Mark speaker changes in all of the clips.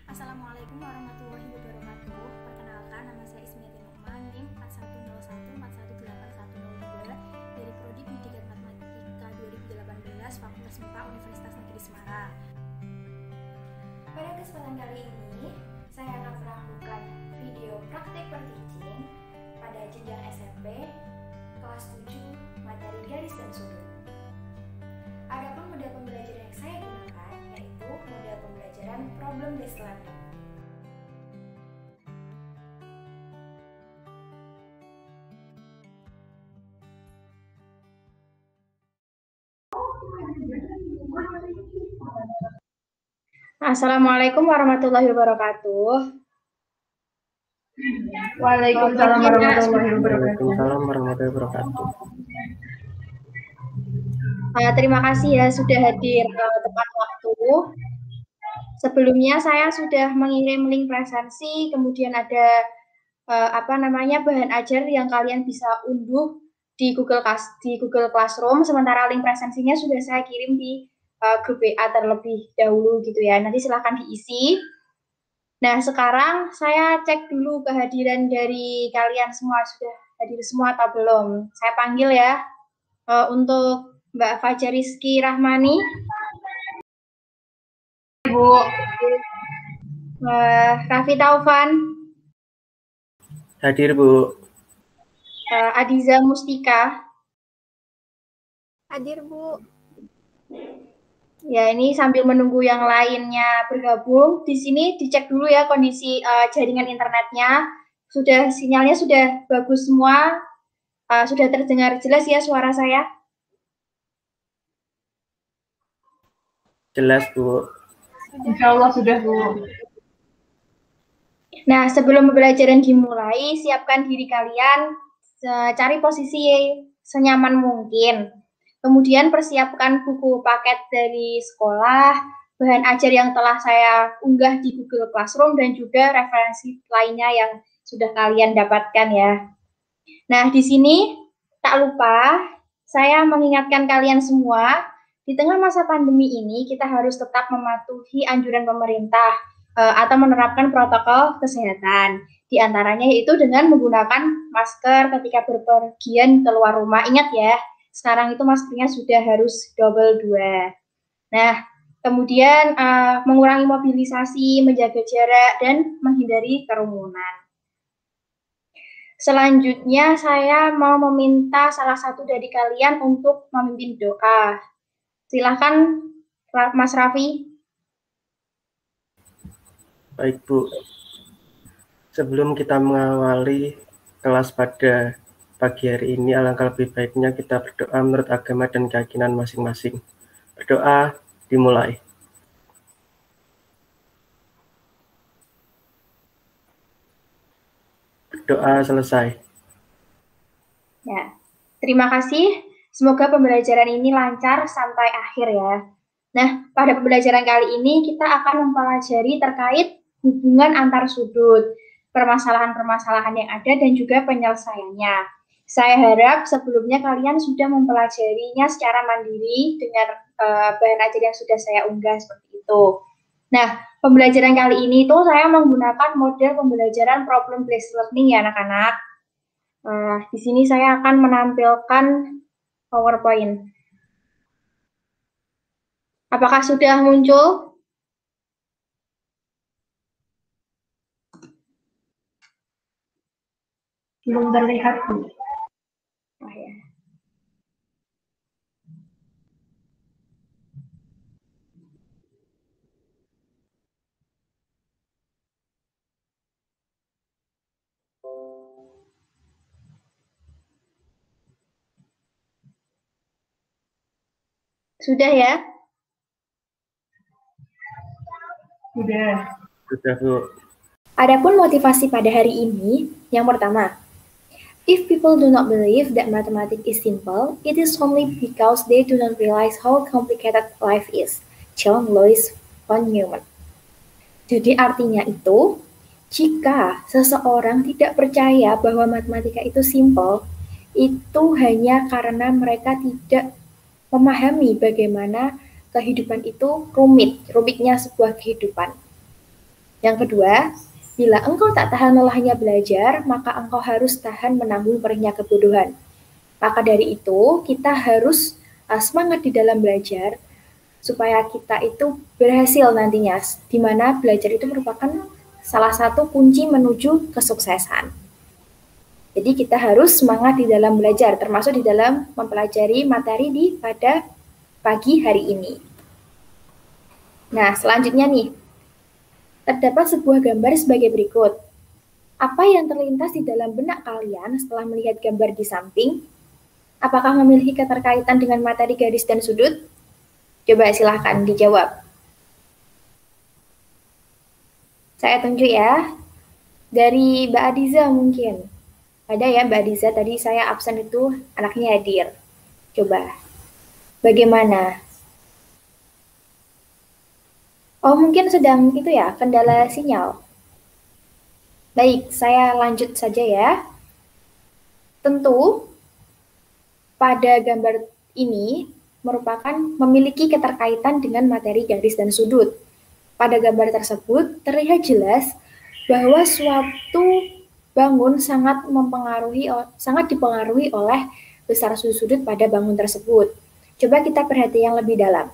Speaker 1: Assalamualaikum warahmatullahi wabarakatuh. Perkenalkan, nama saya Ismiati Nukman, NIM 4101418102 dari Prodi Pendidikan Matematika 2018 Fakultas MIPA Universitas Negeri Semarang. Pada kesempatan kali ini, saya akan melakukan video praktek per teaching pada jenjang SMP kelas 7 materi garis dan sudut. Adapun model pembelajaran yang saya gunakan yaitu model pembelajaran problem based learning. Assalamualaikum warahmatullahi wabarakatuh.
Speaker 2: Waalaikumsalam warahmatullahi wabarakatuh.
Speaker 3: Waalaikumsalam warahmatullahi wabarakatuh.
Speaker 1: Terima kasih ya sudah hadir tepat waktu. Sebelumnya saya sudah mengirim link presensi, kemudian ada bahan ajar yang kalian bisa unduh di Google Classroom. Sementara link presensinya sudah saya kirim di grup WA terlebih dahulu gitu ya. Nanti silahkan diisi. Nah, sekarang saya cek dulu kehadiran dari kalian semua, sudah hadir semua atau belum. Saya panggil ya untuk Mbak Fajar Rizky Rahmani.
Speaker 2: Bu.
Speaker 1: Raffi Taufan.
Speaker 3: Hadir, Bu.
Speaker 1: Adiza Mustika.
Speaker 4: Hadir, Bu.
Speaker 1: Ya, ini sambil menunggu yang lainnya bergabung. Di sini dicek dulu ya kondisi jaringan internetnya. Sinyalnya sudah bagus semua. Sudah terdengar jelas ya suara saya?
Speaker 3: Jelas, Bu.
Speaker 2: Insya Allah sudah, Bu.
Speaker 1: Nah, sebelum pembelajaran dimulai, siapkan diri kalian, cari posisi senyaman mungkin. Kemudian persiapkan buku paket dari sekolah, bahan ajar yang telah saya unggah di Google Classroom, dan juga referensi lainnya yang sudah kalian dapatkan ya. Nah, di sini tak lupa saya mengingatkan kalian semua, di tengah masa pandemi ini kita harus tetap mematuhi anjuran pemerintah atau menerapkan protokol kesehatan. Di antaranya yaitu dengan menggunakan masker ketika berpergian keluar rumah. Ingat ya, sekarang itu maskernya sudah harus double 2. Nah, kemudian mengurangi mobilisasi, menjaga jarak, dan menghindari kerumunan. Selanjutnya saya mau meminta salah satu dari kalian untuk memimpin doa. Silahkan Mas Raffi.
Speaker 3: Baik, Bu. Sebelum kita mengawali kelas pada pagi hari ini, alangkah lebih baiknya kita berdoa menurut agama dan keyakinan masing-masing. Berdoa dimulai. Berdoa selesai.
Speaker 1: Ya, terima kasih. Semoga pembelajaran ini lancar sampai akhir ya. Nah, pada pembelajaran kali ini kita akan mempelajari terkait hubungan antar sudut, permasalahan-permasalahan yang ada, dan juga penyelesaiannya. Saya harap sebelumnya kalian sudah mempelajarinya secara mandiri dengan bahan ajar yang sudah saya unggah seperti itu. Nah, pembelajaran kali ini tuh saya menggunakan model pembelajaran problem based learning ya anak-anak. Di sini saya akan menampilkan PowerPoint. Apakah sudah muncul?
Speaker 2: Belum terlihat, Bu.
Speaker 1: Oh, ya. Sudah ya?
Speaker 2: Sudah.
Speaker 3: Sudah, Bu.
Speaker 1: Adapun motivasi pada hari ini, yang pertama, if people do not believe that mathematics is simple, it is only because they do not realize how complicated life is. John Lewis von Neumann. Jadi artinya itu, jika seseorang tidak percaya bahwa matematika itu simple, itu hanya karena mereka tidak memahami bagaimana kehidupan itu rumitnya sebuah kehidupan. Yang kedua, bila engkau tak tahan lelahnya belajar, maka engkau harus tahan menanggung perihnya kebodohan. Maka dari itu, kita harus semangat di dalam belajar, supaya kita itu berhasil nantinya, di mana belajar itu merupakan salah satu kunci menuju kesuksesan. Jadi kita harus semangat di dalam belajar, termasuk di dalam mempelajari materi pada pagi hari ini. Nah, selanjutnya nih, terdapat sebuah gambar sebagai berikut. Apa yang terlintas di dalam benak kalian setelah melihat gambar di samping? Apakah memiliki keterkaitan dengan materi garis dan sudut? Coba silahkan dijawab. Saya tunjuk ya. Dari Mbak Adiza mungkin. Ada ya Mbak Adiza, tadi saya absen itu anaknya hadir. Coba. Bagaimana? Oh, mungkin sedang itu ya, kendala sinyal. Baik, saya lanjut saja ya. Tentu, pada gambar ini merupakan memiliki keterkaitan dengan materi garis dan sudut. Pada gambar tersebut, terlihat jelas bahwa suatu bangun sangat dipengaruhi oleh besar sudut-sudut pada bangun tersebut. Coba kita perhatikan lebih dalam.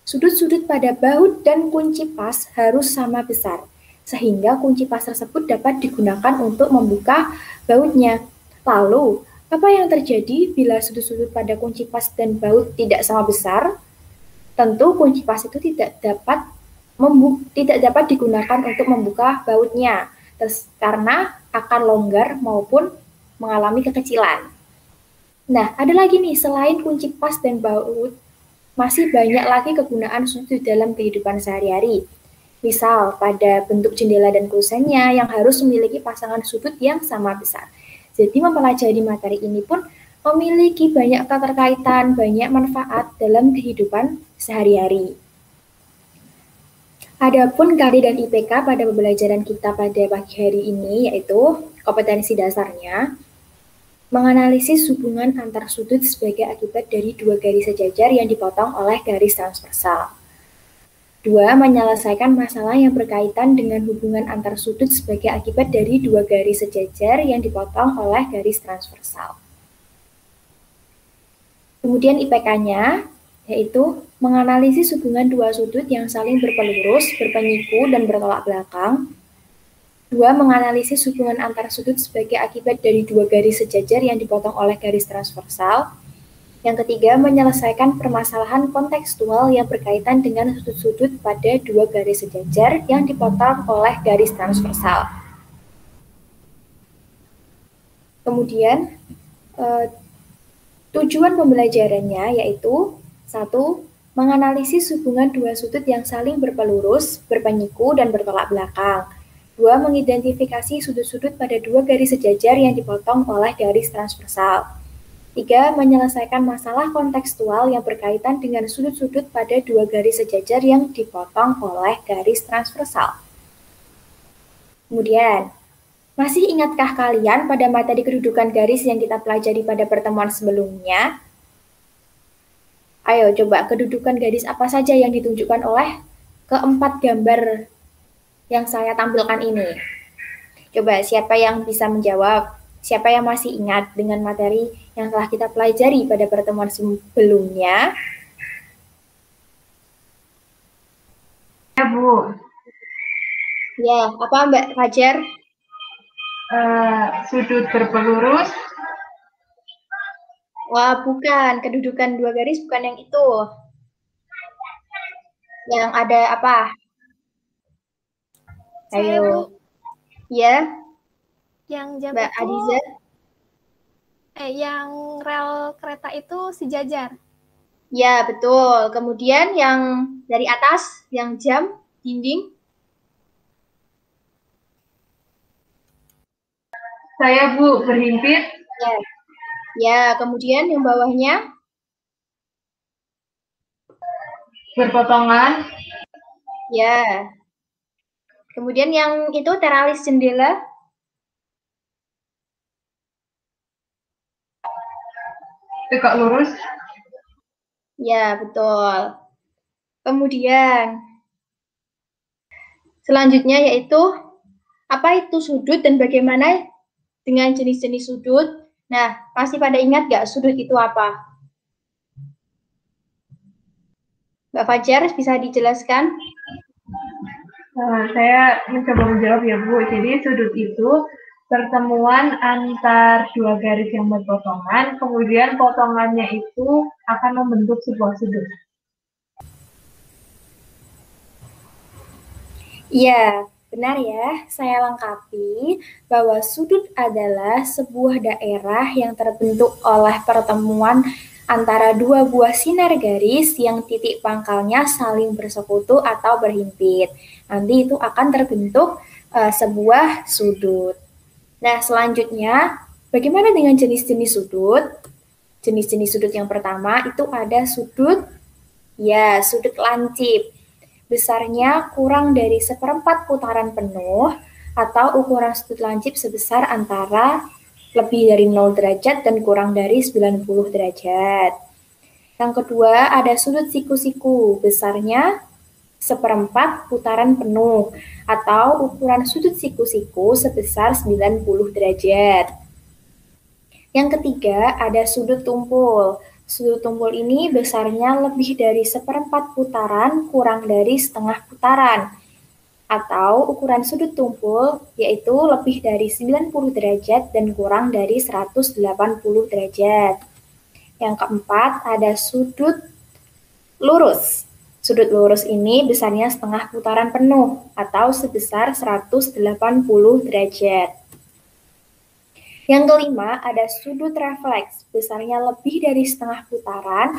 Speaker 1: Sudut-sudut pada baut dan kunci pas harus sama besar, sehingga kunci pas tersebut dapat digunakan untuk membuka bautnya. Lalu, apa yang terjadi bila sudut-sudut pada kunci pas dan baut tidak sama besar? Tentu kunci pas itu tidak dapat digunakan untuk membuka bautnya, karena akan longgar maupun mengalami kekecilan. Nah, ada lagi nih, selain kunci pas dan baut, masih banyak lagi kegunaan sudut dalam kehidupan sehari-hari. Misal, pada bentuk jendela dan kusennya yang harus memiliki pasangan sudut yang sama besar. Jadi, mempelajari materi ini pun memiliki banyak keterkaitan, banyak manfaat dalam kehidupan sehari-hari. Adapun KD dan IPK pada pembelajaran kita pada pagi hari ini, yaitu kompetensi dasarnya, menganalisis hubungan antar sudut sebagai akibat dari dua garis sejajar yang dipotong oleh garis transversal. 2. Menyelesaikan masalah yang berkaitan dengan hubungan antar sudut sebagai akibat dari dua garis sejajar yang dipotong oleh garis transversal. Kemudian IPK-nya, yaitu menganalisis hubungan dua sudut yang saling berpelurus, berpenyiku, dan bertolak belakang. 2. Menganalisis hubungan antar sudut sebagai akibat dari dua garis sejajar yang dipotong oleh garis transversal. Yang ketiga, menyelesaikan permasalahan kontekstual yang berkaitan dengan sudut-sudut pada dua garis sejajar yang dipotong oleh garis transversal. Kemudian, tujuan pembelajarannya yaitu 1. Menganalisis hubungan dua sudut yang saling berpelurus, berpenyiku, dan bertolak belakang. 2. Mengidentifikasi sudut-sudut pada dua garis sejajar yang dipotong oleh garis transversal. 3. Menyelesaikan masalah kontekstual yang berkaitan dengan sudut-sudut pada dua garis sejajar yang dipotong oleh garis transversal. Kemudian, masih ingatkah kalian pada materi kedudukan garis yang kita pelajari pada pertemuan sebelumnya? Ayo coba, kedudukan garis apa saja yang ditunjukkan oleh keempat gambar yang saya tampilkan ini? Coba siapa yang bisa menjawab? Siapa yang masih ingat dengan materi yang telah kita pelajari pada pertemuan sebelumnya?
Speaker 2: Ya, Bu.
Speaker 1: Ya, apa Mbak Fajar?
Speaker 2: Sudut berpelurus.
Speaker 1: Wah, bukan. Kedudukan dua garis bukan yang itu. Yang ada apa?
Speaker 4: Saya, Bu.
Speaker 1: Ayo. Ya,
Speaker 4: Yang jam
Speaker 1: Mbak
Speaker 4: itu,
Speaker 1: Adiza.
Speaker 4: yang rel kereta itu sejajar.
Speaker 1: Ya, betul. Kemudian yang dari atas, yang jam, dinding.
Speaker 2: Saya, Bu, berhimpit.
Speaker 1: Ya. Ya, kemudian yang bawahnya.
Speaker 2: Berpotongan.
Speaker 1: Ya. Kemudian yang itu teralis jendela.
Speaker 2: Tegak lurus.
Speaker 1: Ya, betul. Kemudian Selanjutnya yaitu apa itu sudut dan bagaimana dengan jenis-jenis sudut. Nah, masih pada ingat nggak sudut itu apa? Mbak Fajar, bisa dijelaskan?
Speaker 2: Nah, saya mencoba menjawab ya Bu. Jadi sudut itu pertemuan antar dua garis yang berpotongan, kemudian potongannya itu akan membentuk sebuah sudut.
Speaker 1: Iya, benar ya. Saya lengkapi bahwa sudut adalah sebuah daerah yang terbentuk oleh pertemuan antara dua buah sinar garis yang titik pangkalnya saling bersekutu atau berhimpit. Nanti itu akan terbentuk sebuah sudut. Nah, selanjutnya, bagaimana dengan jenis-jenis sudut? Jenis-jenis sudut yang pertama itu ada sudut lancip. Besarnya kurang dari seperempat putaran penuh atau ukuran sudut lancip sebesar antara lebih dari 0 derajat dan kurang dari 90 derajat. Yang kedua ada sudut siku-siku, besarnya seperempat putaran penuh atau ukuran sudut siku-siku sebesar 90 derajat. Yang ketiga ada sudut tumpul. Sudut tumpul ini besarnya lebih dari seperempat putaran kurang dari setengah putaran. Atau ukuran sudut tumpul yaitu lebih dari 90 derajat dan kurang dari 180 derajat. Yang keempat ada sudut lurus. Sudut lurus ini besarnya setengah putaran penuh atau sebesar 180 derajat. Yang kelima, ada sudut refleks, besarnya lebih dari setengah putaran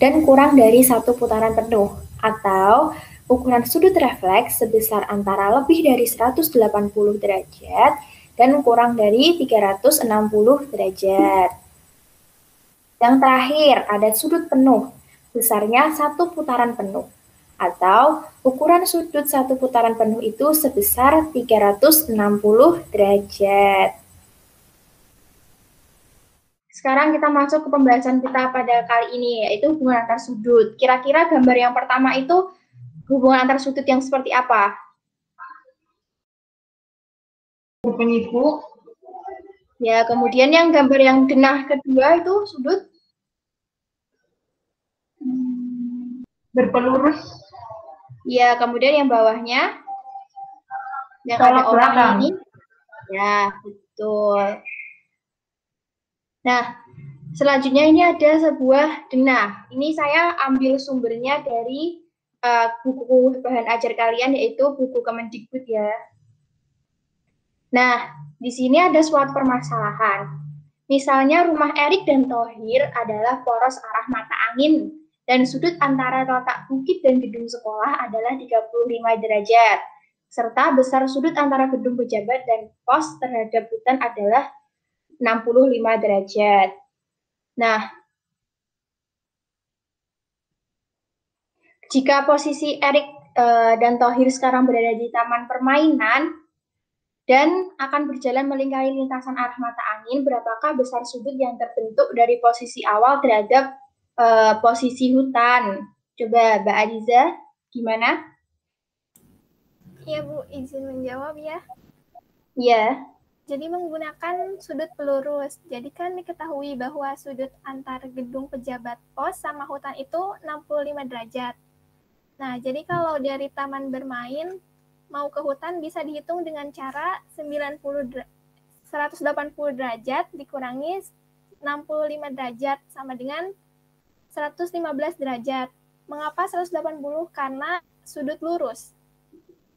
Speaker 1: dan kurang dari satu putaran penuh, atau ukuran sudut refleks sebesar antara lebih dari 180 derajat dan kurang dari 360 derajat. Yang terakhir, ada sudut penuh, besarnya satu putaran penuh, atau ukuran sudut satu putaran penuh itu sebesar 360 derajat. Sekarang kita masuk ke pembahasan kita pada kali ini, yaitu hubungan antar sudut. Kira-kira gambar yang pertama itu hubungan antar sudut yang seperti apa?
Speaker 2: Penyiku.
Speaker 1: Ya, kemudian yang gambar yang denah kedua itu sudut
Speaker 2: berpelurus.
Speaker 1: Ya, kemudian yang bawahnya yang
Speaker 2: tolak
Speaker 1: ada orang
Speaker 2: belakang.
Speaker 1: ini. Ya, betul. Nah, selanjutnya ini ada sebuah denah. Ini saya ambil sumbernya dari buku bahan ajar kalian, yaitu buku Kemendikbud ya. Nah, di sini ada suatu permasalahan. Misalnya rumah Erik dan Thohir adalah poros arah mata angin dan sudut antara letak bukit dan gedung sekolah adalah 35 derajat. Serta besar sudut antara gedung pejabat dan pos terhadap hutan adalah 65 derajat. Nah, jika posisi Erik dan Thohir sekarang berada di taman permainan dan akan berjalan melingkari lintasan arah mata angin, berapakah besar sudut yang terbentuk dari posisi awal terhadap posisi hutan? Coba Mbak Adiza, gimana?
Speaker 4: Iya Bu, izin menjawab ya.
Speaker 1: Iya.
Speaker 4: Jadi menggunakan sudut pelurus. Jadi kan diketahui bahwa sudut antar gedung pejabat pos sama hutan itu 65 derajat. Nah, jadi kalau dari taman bermain mau ke hutan bisa dihitung dengan cara 180 derajat dikurangi 65 derajat sama dengan 115 derajat. Mengapa 180? Karena sudut lurus.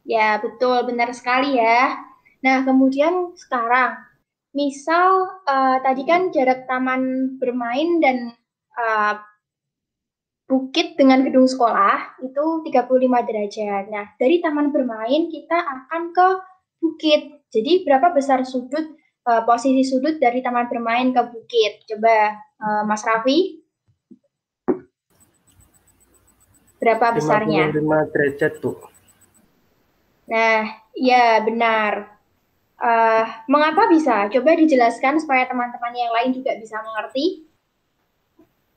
Speaker 1: Ya, betul, benar sekali ya. Nah, kemudian sekarang, misal tadi kan jarak taman bermain dan bukit dengan gedung sekolah itu 35 derajat. Nah, dari taman bermain kita akan ke bukit. Jadi, berapa besar sudut, posisi sudut dari taman bermain ke bukit? Coba, Mas Raffi. Berapa besarnya?
Speaker 3: 55 derajat, Bu.
Speaker 1: Nah, ya benar. Mengapa bisa? Coba dijelaskan supaya teman-teman yang lain juga bisa mengerti.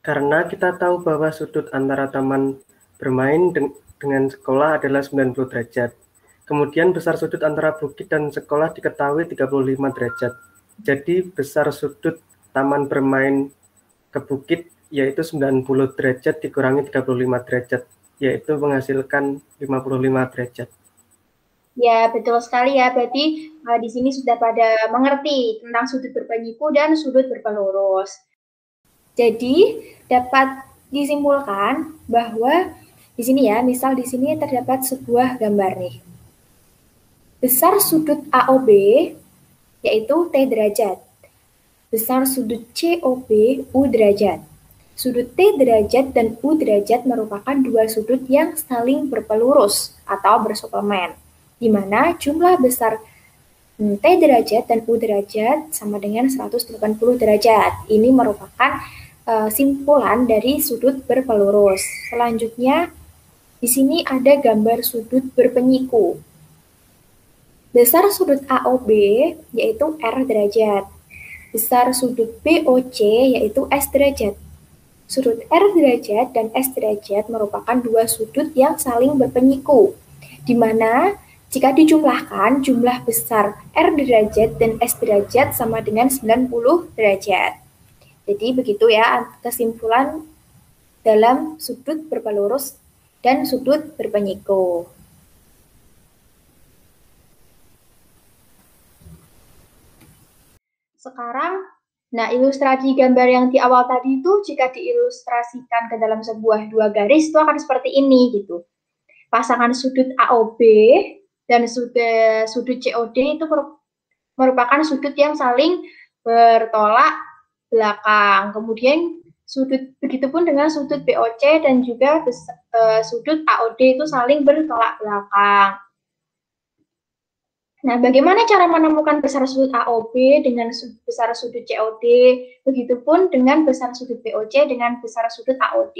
Speaker 3: Karena kita tahu bahwa sudut antara taman bermain dengan sekolah adalah 90 derajat. Kemudian besar sudut antara bukit dan sekolah diketahui 35 derajat. Jadi besar sudut taman bermain ke bukit yaitu 90 derajat dikurangi 35 derajat, yaitu menghasilkan 55 derajat.
Speaker 1: Ya, betul sekali ya. Berarti di sini sudah pada mengerti tentang sudut berpenyiku dan sudut berpelurus. Jadi, dapat disimpulkan bahwa di sini ya, misal di sini terdapat sebuah gambar nih. Besar sudut AOB yaitu T derajat. Besar sudut COB U derajat. Sudut T derajat dan U derajat merupakan dua sudut yang saling berpelurus atau bersuplemen, di mana jumlah besar T derajat dan U derajat sama dengan 180 derajat. Ini merupakan simpulan dari sudut berpelurus. Selanjutnya, di sini ada gambar sudut berpenyiku. Besar sudut AOB yaitu R derajat. Besar sudut BOC yaitu S derajat. Sudut R derajat dan S derajat merupakan dua sudut yang saling berpenyiku, di mana jika dijumlahkan jumlah besar R derajat dan S derajat sama dengan 90 derajat. Jadi begitu ya kesimpulan dalam sudut berpelurus dan sudut berpenyiku. Sekarang, nah ilustrasi gambar yang di awal tadi itu jika diilustrasikan ke dalam sebuah dua garis itu akan seperti ini gitu. Pasangan sudut AOB dan sudut COD itu merupakan sudut yang saling bertolak belakang. Kemudian begitupun dengan sudut BOC dan juga sudut AOD itu saling bertolak belakang. Nah, bagaimana cara menemukan besar sudut AOB dengan besar sudut COD, begitupun dengan besar sudut BOC dengan besar sudut AOD.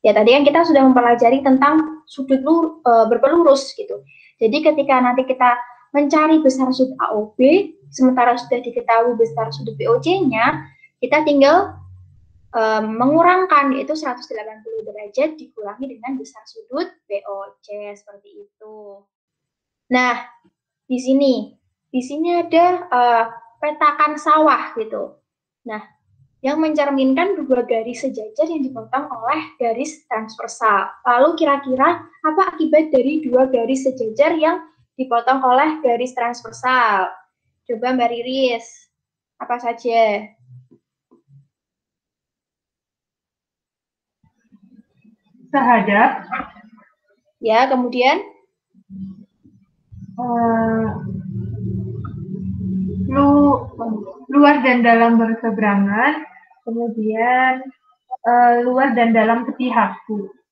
Speaker 1: Ya, tadi kan kita sudah mempelajari tentang sudut berpelurus gitu. Jadi ketika nanti kita mencari besar sudut AOB, sementara sudah diketahui besar sudut BOC-nya, kita tinggal mengurangkan, yaitu 180 derajat dikurangi dengan besar sudut BOC, seperti itu. Nah, di sini ada petakan sawah gitu. Nah, yang mencerminkan dua garis sejajar yang dipotong oleh garis transversal. Lalu kira-kira apa akibat dari dua garis sejajar yang dipotong oleh garis transversal? Coba Mbak Riris, apa saja?
Speaker 2: Sehadap.
Speaker 1: Ya, kemudian?
Speaker 2: Luar dan dalam berseberangan, kemudian luar dan dalam sepihak.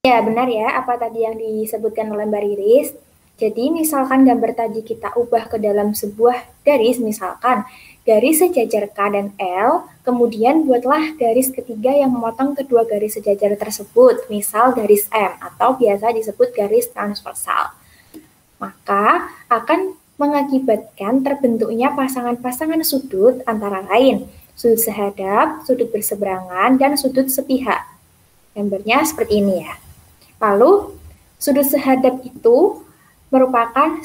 Speaker 1: Ya, benar ya, apa tadi yang disebutkan oleh Mbak Riris. Jadi, misalkan gambar tadi kita ubah ke dalam sebuah garis, misalkan garis sejajar K dan L, kemudian buatlah garis ketiga yang memotong kedua garis sejajar tersebut, misal garis M, atau biasa disebut garis transversal. Maka akan mengakibatkan terbentuknya pasangan-pasangan sudut antara lain sudut sehadap, sudut berseberangan, dan sudut sepihak. Gambarnya seperti ini ya. Lalu sudut sehadap itu merupakan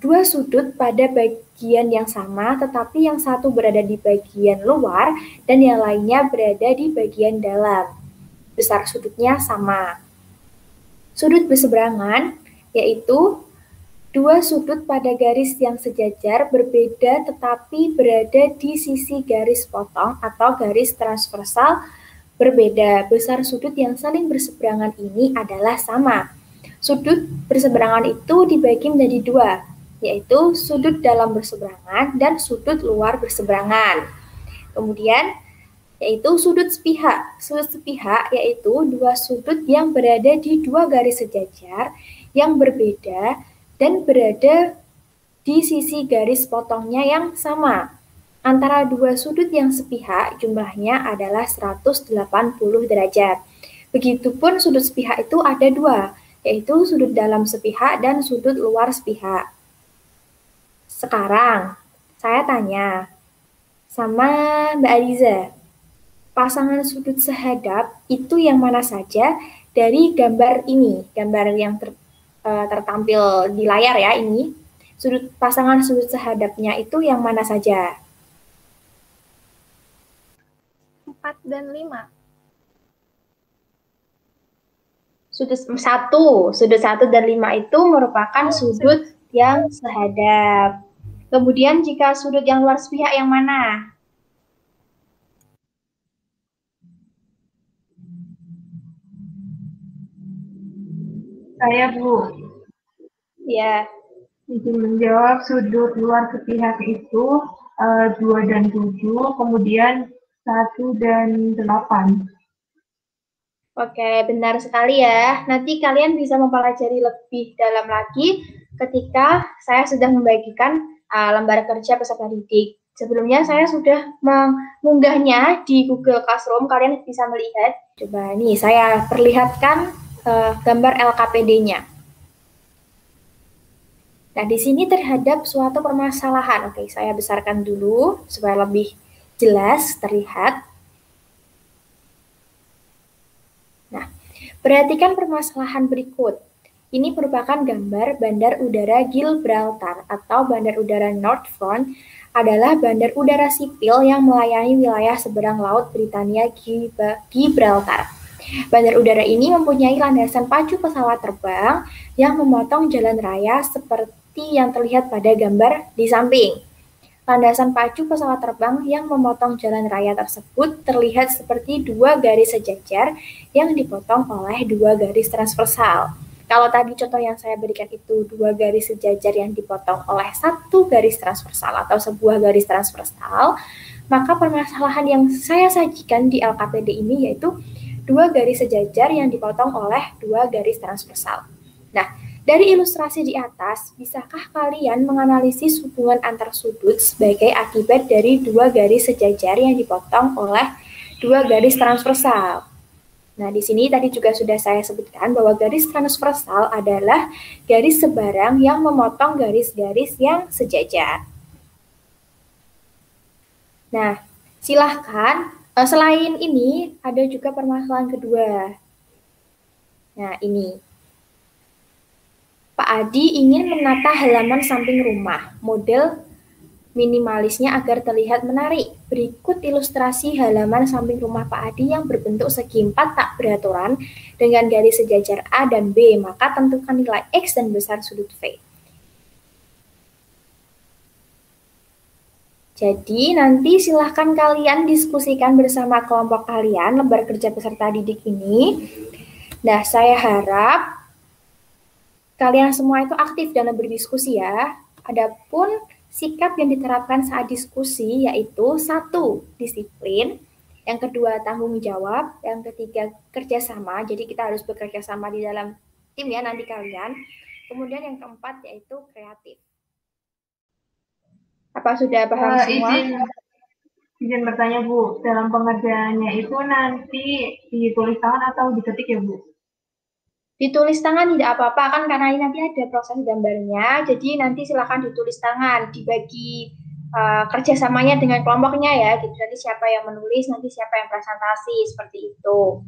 Speaker 1: dua sudut pada bagian yang sama, tetapi yang satu berada di bagian luar dan yang lainnya berada di bagian dalam. Besar sudutnya sama. Sudut berseberangan yaitu dua sudut pada garis yang sejajar berbeda tetapi berada di sisi garis potong atau garis transversal berbeda. Besar sudut yang saling berseberangan ini adalah sama. Sudut berseberangan itu dibagi menjadi dua, yaitu sudut dalam berseberangan dan sudut luar berseberangan. Kemudian, yaitu sudut sepihak. Sudut sepihak yaitu dua sudut yang berada di dua garis sejajar yang berbeda dan berada di sisi garis potongnya yang sama. Antara dua sudut yang sepihak jumlahnya adalah 180 derajat. Begitupun sudut sepihak itu ada dua, yaitu sudut dalam sepihak dan sudut luar sepihak. Sekarang, saya tanya sama Mbak Aliza, pasangan sudut sehadap itu yang mana saja dari gambar ini, gambar yang tertampil di layar ya ini. Pasangan sudut sehadapnya itu yang mana saja?
Speaker 4: 4 dan 5.
Speaker 1: Sudut 1 dan 5 itu merupakan sudut yang sehadap. Kemudian jika sudut yang luar sepihak yang mana?
Speaker 2: Saya, Bu.
Speaker 1: Ya.
Speaker 2: Izin menjawab, sudut luar sepihak itu 2 dan 7, kemudian 1 dan 8.
Speaker 1: Oke, benar sekali ya. Nanti kalian bisa mempelajari lebih dalam lagi ketika saya sudah membagikan lembar kerja peserta didik. Sebelumnya saya sudah mengunggahnya di Google Classroom, kalian bisa melihat. Coba nih, saya perlihatkan gambar LKPD-nya. Nah, di sini terhadap suatu permasalahan. Oke, saya besarkan dulu supaya lebih jelas terlihat. Nah, perhatikan permasalahan berikut. Ini merupakan gambar Bandar Udara Gibraltar atau Bandar Udara North Front adalah bandar udara sipil yang melayani wilayah seberang laut Britania Gibraltar. Bandar udara ini mempunyai landasan pacu pesawat terbang yang memotong jalan raya seperti yang terlihat pada gambar di samping. Landasan pacu pesawat terbang yang memotong jalan raya tersebut terlihat seperti 2 garis sejajar yang dipotong oleh 2 garis transversal. Kalau tadi contoh yang saya berikan itu 2 garis sejajar yang dipotong oleh 1 garis transversal atau sebuah garis transversal, maka permasalahan yang saya sajikan di LKPD ini yaitu 2 garis sejajar yang dipotong oleh 2 garis transversal. Nah, dari ilustrasi di atas, bisakah kalian menganalisis hubungan antar sudut sebagai akibat dari 2 garis sejajar yang dipotong oleh 2 garis transversal? Nah, di sini tadi juga sudah saya sebutkan bahwa garis transversal adalah garis sebarang yang memotong garis-garis yang sejajar. Nah, silahkan, selain ini ada juga permasalahan kedua. Nah, ini. Pak Adi ingin menata halaman samping rumah, model minimalisnya agar terlihat menarik. Berikut ilustrasi halaman samping rumah Pak Adi yang berbentuk segi 4 tak beraturan dengan garis sejajar A dan B, maka tentukan nilai X dan besar sudut V. Jadi nanti silahkan kalian diskusikan bersama kelompok kalian lembar kerja peserta didik ini. Nah, saya harap kalian semua itu aktif dalam berdiskusi ya. Adapun sikap yang diterapkan saat diskusi yaitu 1. Disiplin, yang kedua tanggung jawab, yang ketiga kerjasama, jadi kita harus bekerja sama di dalam tim ya nanti kalian. Kemudian yang keempat yaitu kreatif. Apa sudah paham semua?
Speaker 2: Izin bertanya Bu, dalam pengerjaannya itu nanti ditulis tangan atau diketik ya Bu?
Speaker 1: Ditulis tangan tidak apa-apa kan karena ini nanti ada proses gambarnya, jadi nanti silakan ditulis tangan, dibagi kerjasamanya dengan kelompoknya ya, gitu. Nanti siapa yang menulis, nanti siapa yang presentasi, seperti itu.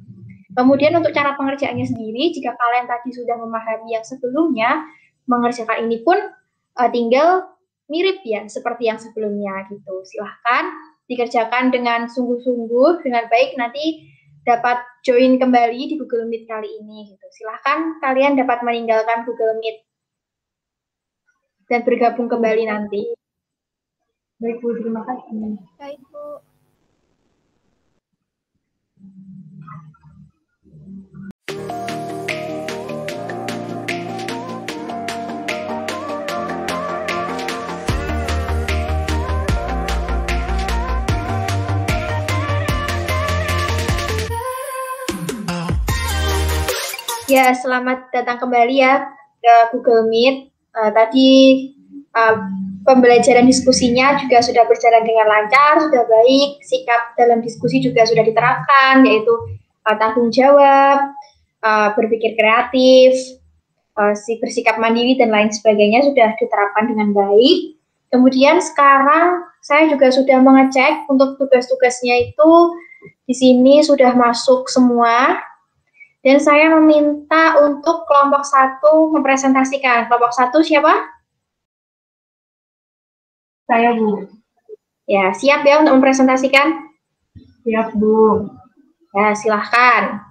Speaker 1: Kemudian untuk cara pengerjaannya sendiri, jika kalian tadi sudah memahami yang sebelumnya, mengerjakan ini pun tinggal mirip ya, seperti yang sebelumnya gitu. Silahkan dikerjakan dengan sungguh-sungguh, dengan baik, nanti dapat join kembali di Google Meet kali ini gitu. Silahkan kalian dapat meninggalkan Google Meet dan bergabung kembali nanti.
Speaker 2: Baik Bu, terima kasih.
Speaker 4: Baik Bu.
Speaker 1: Ya, selamat datang kembali ya ke Google Meet. Tadi pembelajaran diskusinya juga sudah berjalan dengan lancar, sudah baik, sikap dalam diskusi juga sudah diterapkan, yaitu tanggung jawab, berpikir kreatif, bersikap mandiri, dan lain sebagainya sudah diterapkan dengan baik. Kemudian sekarang saya juga sudah mengecek untuk tugas-tugasnya itu di sini sudah masuk semua. Dan saya meminta untuk kelompok kelompok 1 mempresentasikan. Kelompok 1 siapa?
Speaker 2: Saya, Bu.
Speaker 1: Ya, siap ya untuk mempresentasikan?
Speaker 2: Siap, Bu.
Speaker 1: Ya, silahkan.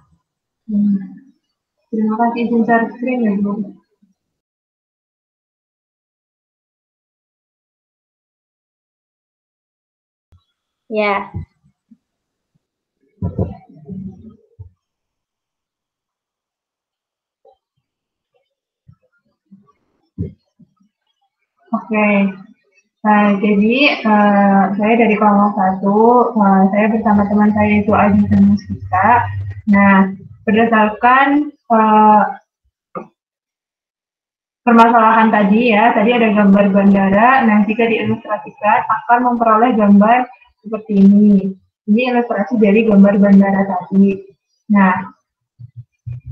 Speaker 2: Terima kasih izin share screen ya, Bu.
Speaker 1: Ya.
Speaker 2: Oke. Jadi saya dari kelompok 1, saya bersama teman saya itu Adi dan Mustika. Nah, berdasarkan permasalahan tadi ya, tadi ada gambar bandara, nah jika diilustrasikan akan memperoleh gambar seperti ini. Ini ilustrasi dari gambar bandara tadi. Nah,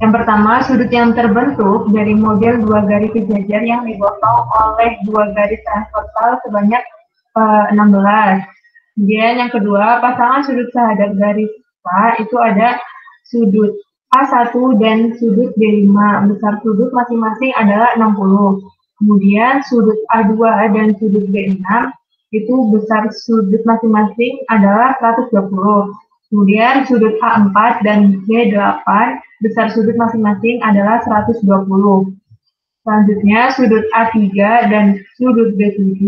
Speaker 2: yang pertama, sudut yang terbentuk dari model dua garis sejajar yang digotong oleh dua garis transversal sebanyak 16. Kemudian yang kedua, pasangan sudut sehadap garis K itu ada sudut A1 dan sudut B5. Besar sudut masing-masing adalah 60. Kemudian sudut A2 dan sudut B6 itu besar sudut masing-masing adalah 120. Kemudian sudut A4 dan B8 besar sudut masing-masing adalah 120. Selanjutnya sudut A3 dan sudut B7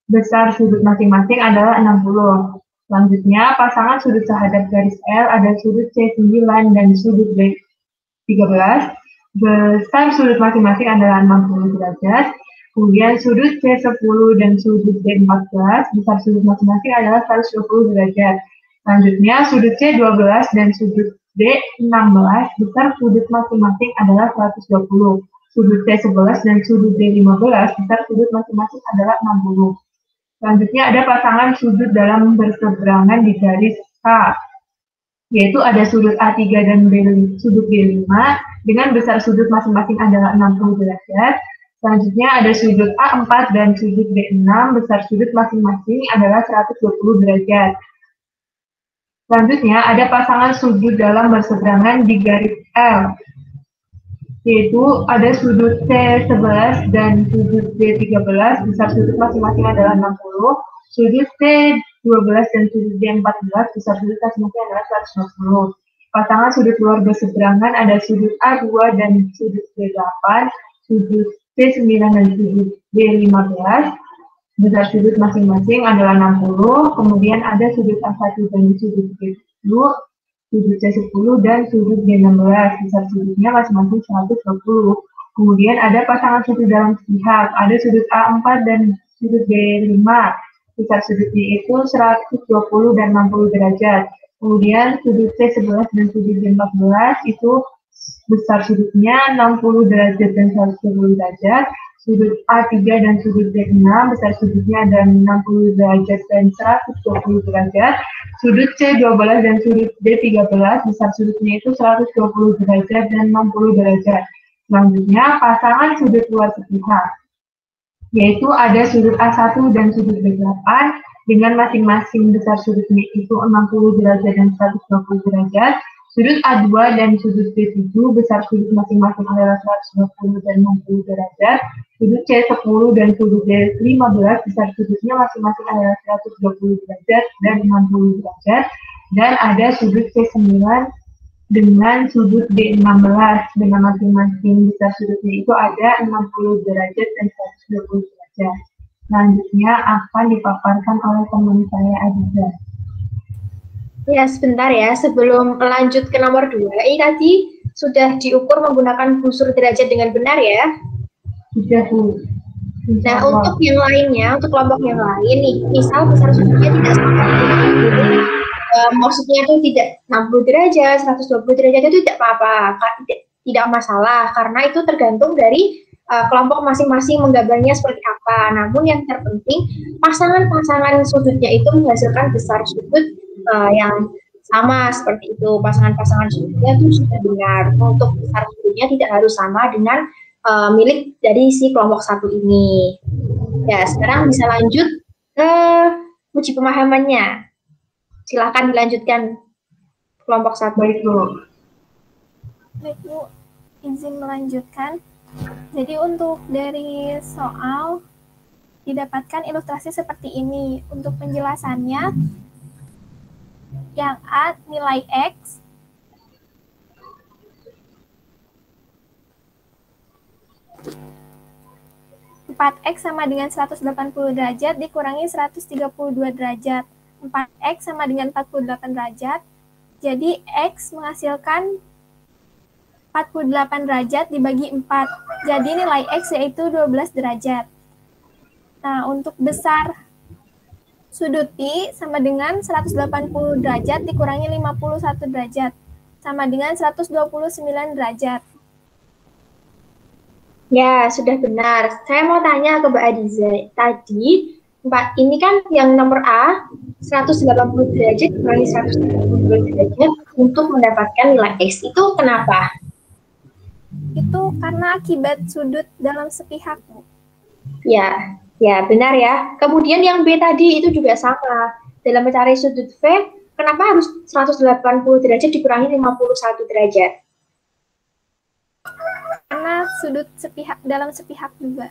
Speaker 2: besar sudut masing-masing adalah 60. Selanjutnya, pasangan sudut sehadap garis L ada sudut C9 dan sudut B13. Besar sudut masing-masing adalah 60 derajat. Kemudian sudut C10 dan sudut B14, besar sudut masing-masing adalah 120 derajat. Selanjutnya, sudut C12 dan sudut B16, besar sudut masing-masing adalah 120. Sudut C11 dan sudut B15, besar sudut masing-masing adalah 60. Selanjutnya ada pasangan sudut dalam berseberangan di garis K, yaitu ada sudut A3 dan sudut B5 dengan besar sudut masing-masing adalah 60 derajat. Selanjutnya ada sudut A4 dan sudut B6, besar sudut masing-masing adalah 120 derajat. Selanjutnya ada pasangan sudut dalam berseberangan di garis L, yaitu ada sudut C11 dan sudut B13, besar sudut masing-masing adalah 60, sudut C12 dan sudut B14, besar sudut masing-masing adalah 120. Pasangan sudut luar berseberangan ada sudut A2 dan sudut B8, sudut C9 dan sudut B15, besar sudut masing-masing adalah 60, kemudian ada sudut A1 dan sudut B10, sudut C10 dan sudut B16, besar sudutnya masing-masing 120. Kemudian ada pasangan sudut dalam pihak, ada sudut A4 dan sudut B5, besar sudutnya itu 120 dan 60 derajat. Kemudian sudut C11 dan sudut B14 itu besar sudutnya 60 derajat dan 120 derajat. Sudut A3 dan sudut B6 besar sudutnya ada 60 derajat dan 120 derajat. Sudut C12 dan sudut D13 besar sudutnya itu 120 derajat dan 60 derajat. Selanjutnya pasangan sudut luar sepihak, yaitu ada sudut A1 dan sudut B8 dengan masing-masing besar sudutnya itu 60 derajat dan 120 derajat. Sudut A2 dan sudut B7 besar sudut masing-masing adalah 120 dan 60 derajat. Sudut C10 dan sudut D15 besar sudutnya masing-masing adalah 120 derajat dan 60 derajat. Dan ada sudut C9 dengan sudut D16 dengan masing-masing besar sudutnya itu ada 60 derajat dan 120 derajat. Selanjutnya akan dipaparkan oleh teman saya Adiza.
Speaker 1: Ya, sebentar ya, sebelum lanjut ke nomor 2, ini tadi sudah diukur menggunakan busur derajat dengan benar ya?
Speaker 2: Sudah, Bu.
Speaker 1: Nah, untuk yang lainnya, untuk kelompok yang lain nih, misal besar sudutnya tidak sama, maksudnya itu tidak 60 derajat, 120 derajat itu tidak apa-apa, tidak masalah, karena itu tergantung dari kelompok masing-masing menggambarnya seperti apa. Namun yang terpenting, pasangan-pasangan sudutnya itu menghasilkan besar sudut yang sama seperti itu. Pasangan-pasangan sudutnya itu sudah benar. Untuk besar sudutnya tidak harus sama dengan milik dari si kelompok 1 ini. Ya, sekarang bisa lanjut ke uji pemahamannya. Silakan dilanjutkan kelompok 1.
Speaker 2: Baik, Bu.
Speaker 4: Baik, Bu. izin melanjutkan. Jadi untuk dari soal didapatkan ilustrasi seperti ini. Untuk penjelasannya, yang A nilai X, X sama dengan 180 derajat dikurangi 132 derajat. 4X sama dengan 48 derajat. Jadi X menghasilkan 48 derajat dibagi 4. Jadi nilai X yaitu 12 derajat. Nah, untuk besar sudut I sama dengan 180 derajat dikurangi 51 derajat. Sama dengan 129 derajat.
Speaker 1: Ya, sudah benar. Saya mau tanya ke Mbak Adiza. Tadi, ini kan yang nomor A, 180 derajat dikurangi 180 derajat untuk mendapatkan nilai X. Itu kenapa?
Speaker 4: Itu karena akibat sudut dalam sepihak, Bu.
Speaker 1: Ya, ya benar ya. Kemudian yang B tadi itu juga sama. Dalam mencari sudut V, kenapa harus 180 derajat dikurangi 51 derajat?
Speaker 4: Karena sudut sepihak dalam sepihak juga.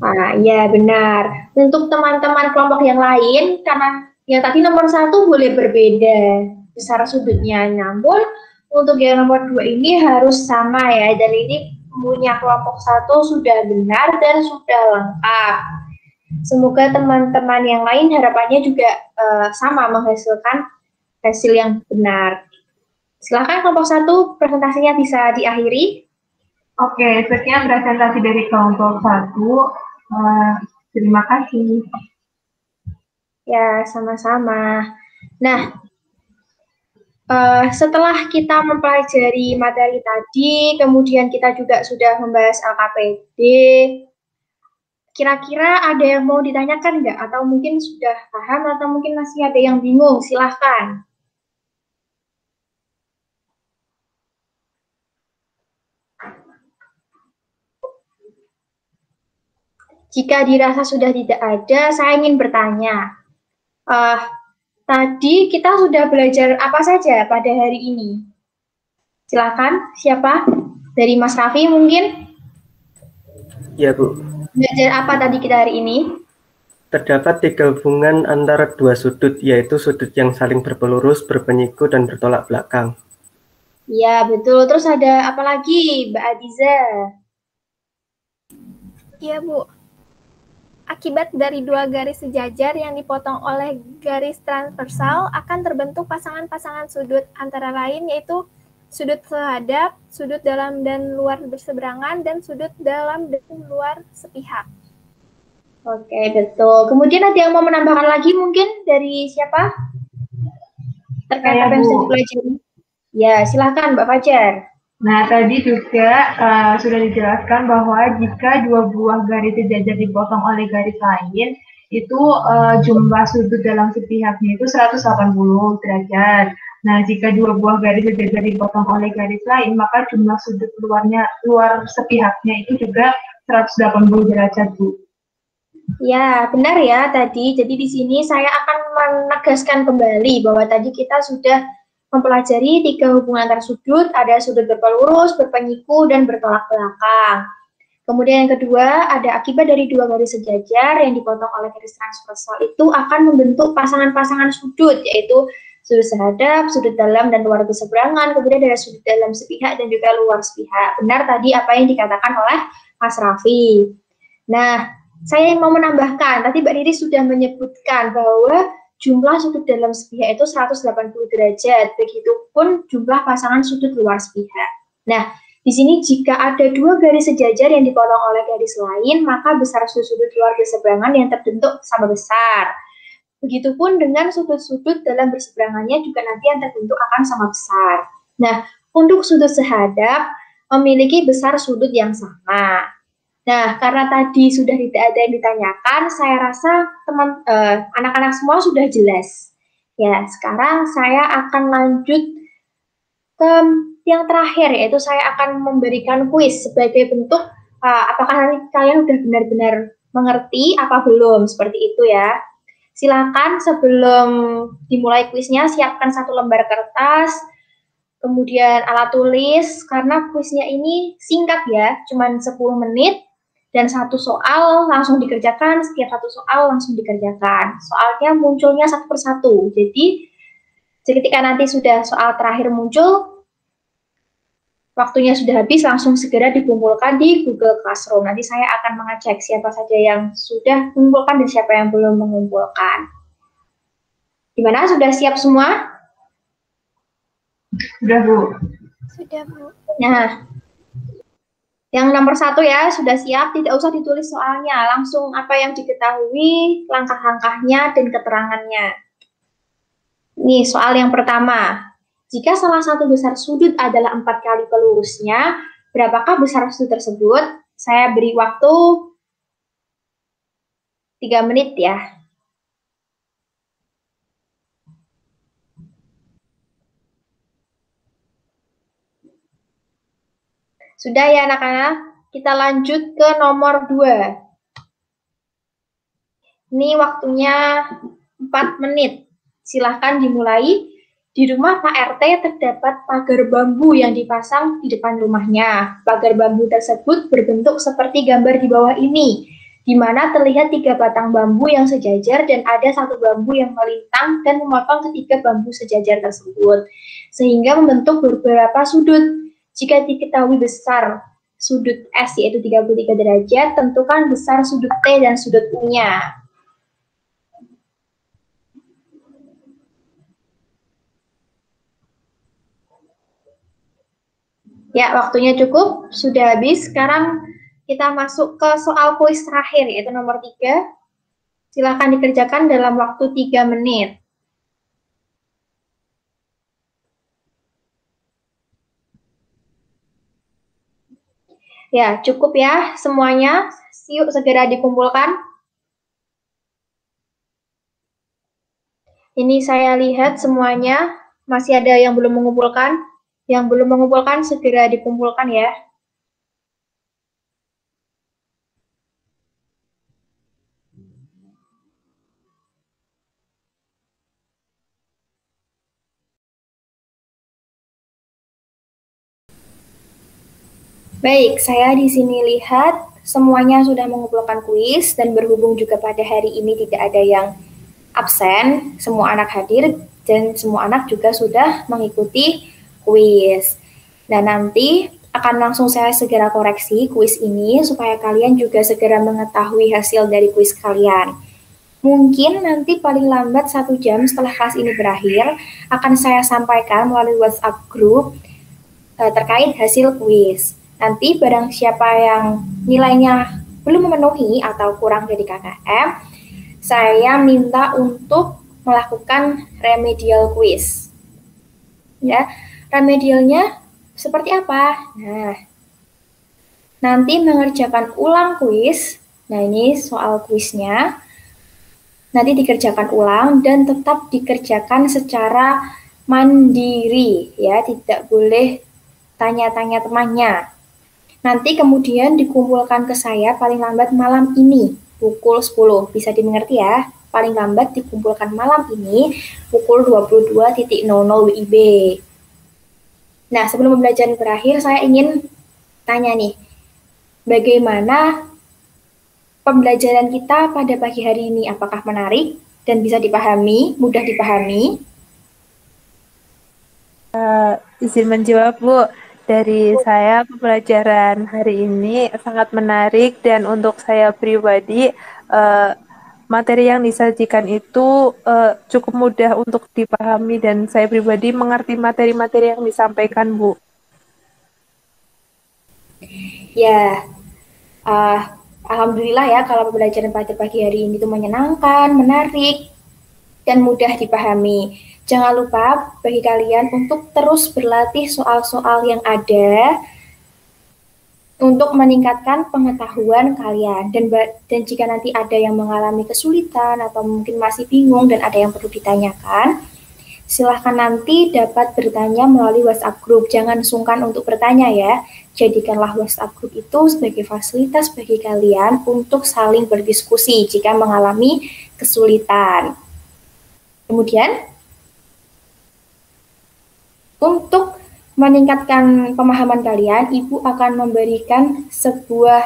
Speaker 1: Nah, ya benar. Untuk teman-teman kelompok yang lain, karena yang tadi nomor 1 boleh berbeda besar sudutnya, namun untuk yang nomor 2 ini harus sama ya. Dan ini punya kelompok 1 sudah benar dan sudah lengkap. Semoga teman-teman yang lain harapannya juga sama menghasilkan hasil yang benar. Silakan kelompok 1 presentasinya bisa diakhiri.
Speaker 2: Oke, sekian presentasi dari kelompok 1. Terima kasih.
Speaker 1: Ya, sama-sama. Nah, setelah kita mempelajari materi tadi, kemudian kita juga sudah membahas LKPD, kira-kira ada yang mau ditanyakan nggak? Atau mungkin sudah paham atau mungkin masih ada yang bingung? Silahkan. Jika dirasa sudah tidak ada, saya ingin bertanya. Tadi kita sudah belajar apa saja pada hari ini? Silakan, siapa? Dari Mas Raffi mungkin?
Speaker 3: Ya, Bu.
Speaker 1: Belajar apa tadi kita hari ini?
Speaker 3: Terdapat 3 hubungan antara 2 sudut, yaitu sudut yang saling berpelurus, berpenyiku, dan bertolak belakang.
Speaker 1: Ya, betul. Terus ada apa lagi, Mbak Adiza?
Speaker 4: Iya, Bu. Akibat dari 2 garis sejajar yang dipotong oleh garis transversal akan terbentuk pasangan-pasangan sudut antara lain yaitu sudut sehadap, sudut dalam dan luar berseberangan, dan sudut dalam dan luar sepihak.
Speaker 1: Oke, betul. Kemudian ada yang mau menambahkan lagi mungkin dari siapa? Terkait apa yang sudah dipelajari? Ya, silakan Mbak Fajar.
Speaker 2: Nah, tadi juga sudah dijelaskan bahwa jika 2 buah garis sejajar dipotong oleh garis lain, itu jumlah sudut dalam sepihaknya itu 180 derajat. Nah, jika 2 buah garis sejajar dipotong oleh garis lain, maka jumlah sudut luar sepihaknya itu juga 180 derajat, Bu.
Speaker 1: Ya, benar ya tadi. Jadi di sini saya akan menegaskan kembali bahwa tadi kita sudah mempelajari 3 hubungan antar sudut, ada sudut berpelurus, berpenyiku, dan bertolak belakang. Kemudian yang kedua, ada akibat dari 2 garis sejajar yang dipotong oleh garis transversal itu akan membentuk pasangan-pasangan sudut, yaitu sudut sehadap, sudut dalam, dan luar berseberangan. Kemudian ada sudut dalam sepihak dan juga luar sepihak. Benar tadi apa yang dikatakan oleh Mas Raffi. Nah, saya yang mau menambahkan, tadi Mbak Riri sudah menyebutkan bahwa jumlah sudut dalam sepihak itu 180 derajat, begitupun jumlah pasangan sudut luar sepihak. Nah, di sini jika ada 2 garis sejajar yang dipotong oleh garis lain, maka besar sudut luar berseberangan yang terbentuk sama besar. Begitupun dengan sudut-sudut dalam berseberangannya juga nanti yang terbentuk akan sama besar. Nah, untuk sudut sehadap memiliki besar sudut yang sama. Nah, karena tadi sudah tidak ada yang ditanyakan, saya rasa anak-anak semua sudah jelas. Ya, sekarang saya akan lanjut ke yang terakhir, yaitu saya akan memberikan kuis sebagai bentuk apakah kalian sudah benar-benar mengerti apa belum, seperti itu ya. Silakan sebelum dimulai kuisnya, siapkan 1 lembar kertas, kemudian alat tulis, karena kuisnya ini singkat ya, cuma 10 menit, dan satu soal langsung dikerjakan, setiap satu soal langsung dikerjakan. Soalnya munculnya satu persatu, jadi ketika nanti sudah soal terakhir muncul, waktunya sudah habis, langsung segera dikumpulkan di Google Classroom. Nanti saya akan mengecek siapa saja yang sudah mengumpulkan dan siapa yang belum mengumpulkan. Gimana, sudah siap semua?
Speaker 2: Sudah, Bu.
Speaker 4: Sudah, Bu.
Speaker 1: Nah, yang nomor 1 ya, sudah siap, tidak usah ditulis soalnya, langsung apa yang diketahui, langkah-langkahnya, dan keterangannya. Nih, soal yang pertama. Jika salah satu besar sudut adalah 4 kali pelurusnya, berapakah besar sudut tersebut? Saya beri waktu 3 menit ya. Sudah ya anak-anak, kita lanjut ke nomor 2. Ini waktunya 4 menit. Silahkan dimulai. Di rumah Pak RT terdapat pagar bambu yang dipasang di depan rumahnya. Pagar bambu tersebut berbentuk seperti gambar di bawah ini, di mana terlihat 3 batang bambu yang sejajar dan ada 1 bambu yang melintang dan memotong ketiga bambu sejajar tersebut, sehingga membentuk beberapa sudut. Jika diketahui besar sudut S yaitu 33 derajat, tentukan besar sudut T dan sudut U-nya. Ya, waktunya cukup, sudah habis. Sekarang kita masuk ke soal kuis terakhir, yaitu nomor 3. Silakan dikerjakan dalam waktu 3 menit. Ya, cukup ya semuanya. Yuk segera dikumpulkan. Ini saya lihat semuanya. Masih ada yang belum mengumpulkan. Yang belum mengumpulkan segera dikumpulkan ya. Baik, saya di sini lihat semuanya sudah mengumpulkan kuis dan berhubung juga pada hari ini tidak ada yang absen, semua anak hadir dan semua anak juga sudah mengikuti kuis. Dan nanti akan langsung saya segera koreksi kuis ini supaya kalian juga segera mengetahui hasil dari kuis kalian. Mungkin nanti paling lambat 1 jam setelah kelas ini berakhir akan saya sampaikan melalui WhatsApp group terkait hasil kuis. Nanti barang siapa yang nilainya belum memenuhi atau kurang dari KKM, saya minta untuk melakukan remedial quiz. Ya, remedialnya seperti apa? Nah, nanti mengerjakan ulang kuis. Nah, ini soal kuisnya. Nanti dikerjakan ulang dan tetap dikerjakan secara mandiri, ya, tidak boleh tanya-tanya temannya. Nanti kemudian dikumpulkan ke saya paling lambat malam ini, pukul 10. Bisa dimengerti ya? Paling lambat dikumpulkan malam ini, pukul 22.00 WIB. Nah, sebelum pembelajaran berakhir, saya ingin tanya nih, bagaimana pembelajaran kita pada pagi hari ini? Apakah menarik dan bisa dipahami, mudah dipahami?
Speaker 5: Izin menjawab, Bu. Dari saya, pembelajaran hari ini sangat menarik dan untuk saya pribadi, materi yang disajikan itu cukup mudah untuk dipahami dan saya pribadi mengerti materi-materi yang disampaikan, Bu.
Speaker 1: Ya, alhamdulillah ya kalau pembelajaran pada pagi hari ini itu menyenangkan, menarik, dan mudah dipahami. Jangan lupa bagi kalian untuk terus berlatih soal-soal yang ada untuk meningkatkan pengetahuan kalian. Dan jika nanti ada yang mengalami kesulitan atau mungkin masih bingung dan ada yang perlu ditanyakan, silahkan nanti dapat bertanya melalui WhatsApp group. Jangan sungkan untuk bertanya ya. Jadikanlah WhatsApp group itu sebagai fasilitas bagi kalian untuk saling berdiskusi jika mengalami kesulitan. Kemudian, untuk meningkatkan pemahaman kalian, Ibu akan memberikan sebuah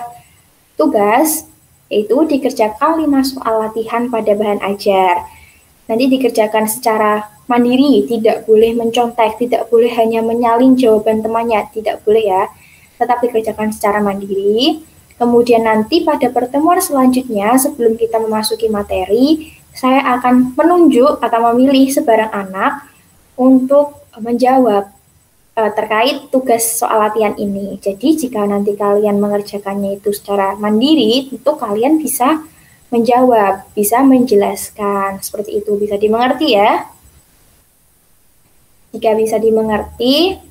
Speaker 1: tugas, yaitu dikerjakan 5 soal latihan pada bahan ajar. Nanti dikerjakan secara mandiri, tidak boleh mencontek, tidak boleh hanya menyalin jawaban temannya, tidak boleh ya. Tetap dikerjakan secara mandiri. Kemudian nanti pada pertemuan selanjutnya, sebelum kita memasuki materi, saya akan menunjuk atau memilih sebarang anak untuk menjawab terkait tugas soal latihan ini. Jadi jika nanti kalian mengerjakannya itu secara mandiri, tentu kalian bisa menjawab, bisa menjelaskan. Seperti itu, bisa dimengerti ya? Jika bisa dimengerti,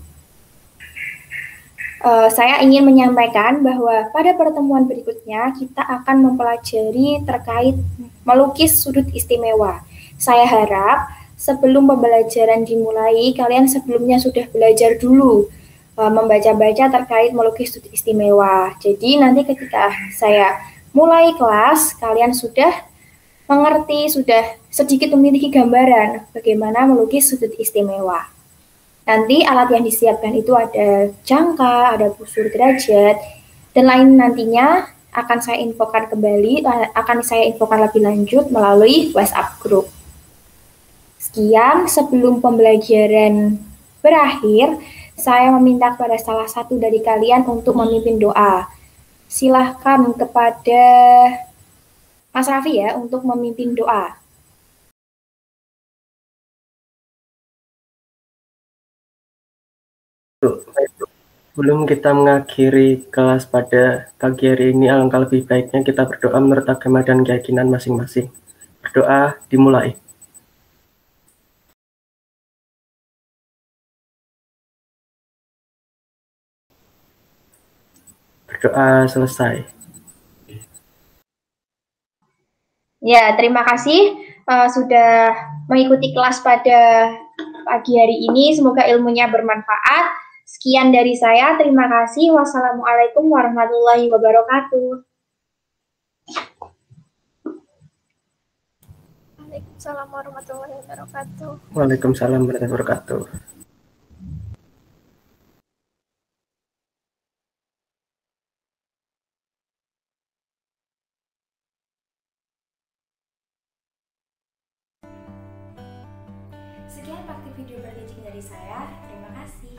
Speaker 1: saya ingin menyampaikan bahwa pada pertemuan berikutnya kita akan mempelajari terkait melukis sudut istimewa. Saya harap sebelum pembelajaran dimulai, kalian sebelumnya sudah belajar dulu membaca-baca terkait melukis sudut istimewa. Jadi nanti ketika saya mulai kelas, kalian sudah mengerti, sudah sedikit memiliki gambaran bagaimana melukis sudut istimewa. Nanti alat yang disiapkan itu ada jangka, ada busur derajat, dan lain nantinya akan saya infokan kembali, akan saya infokan lebih lanjut melalui WhatsApp group. Sekian, sebelum pembelajaran berakhir, saya meminta kepada salah satu dari kalian untuk memimpin doa. Silahkan kepada Mas Raffi ya untuk memimpin doa.
Speaker 3: Sebelum kita mengakhiri kelas pada pagi hari ini, alangkah lebih baiknya kita berdoa menurut agama dan keyakinan masing-masing. Berdoa dimulai. Berdoa selesai.
Speaker 1: Ya, terima kasih sudah mengikuti kelas pada pagi hari ini. Semoga ilmunya bermanfaat. Sekian dari saya. Terima kasih. Wassalamualaikum warahmatullahi wabarakatuh.
Speaker 4: Waalaikumsalam warahmatullahi wabarakatuh.
Speaker 3: Waalaikumsalam warahmatullahi wabarakatuh.
Speaker 1: Sekian praktik video berteaching dari saya. Terima kasih.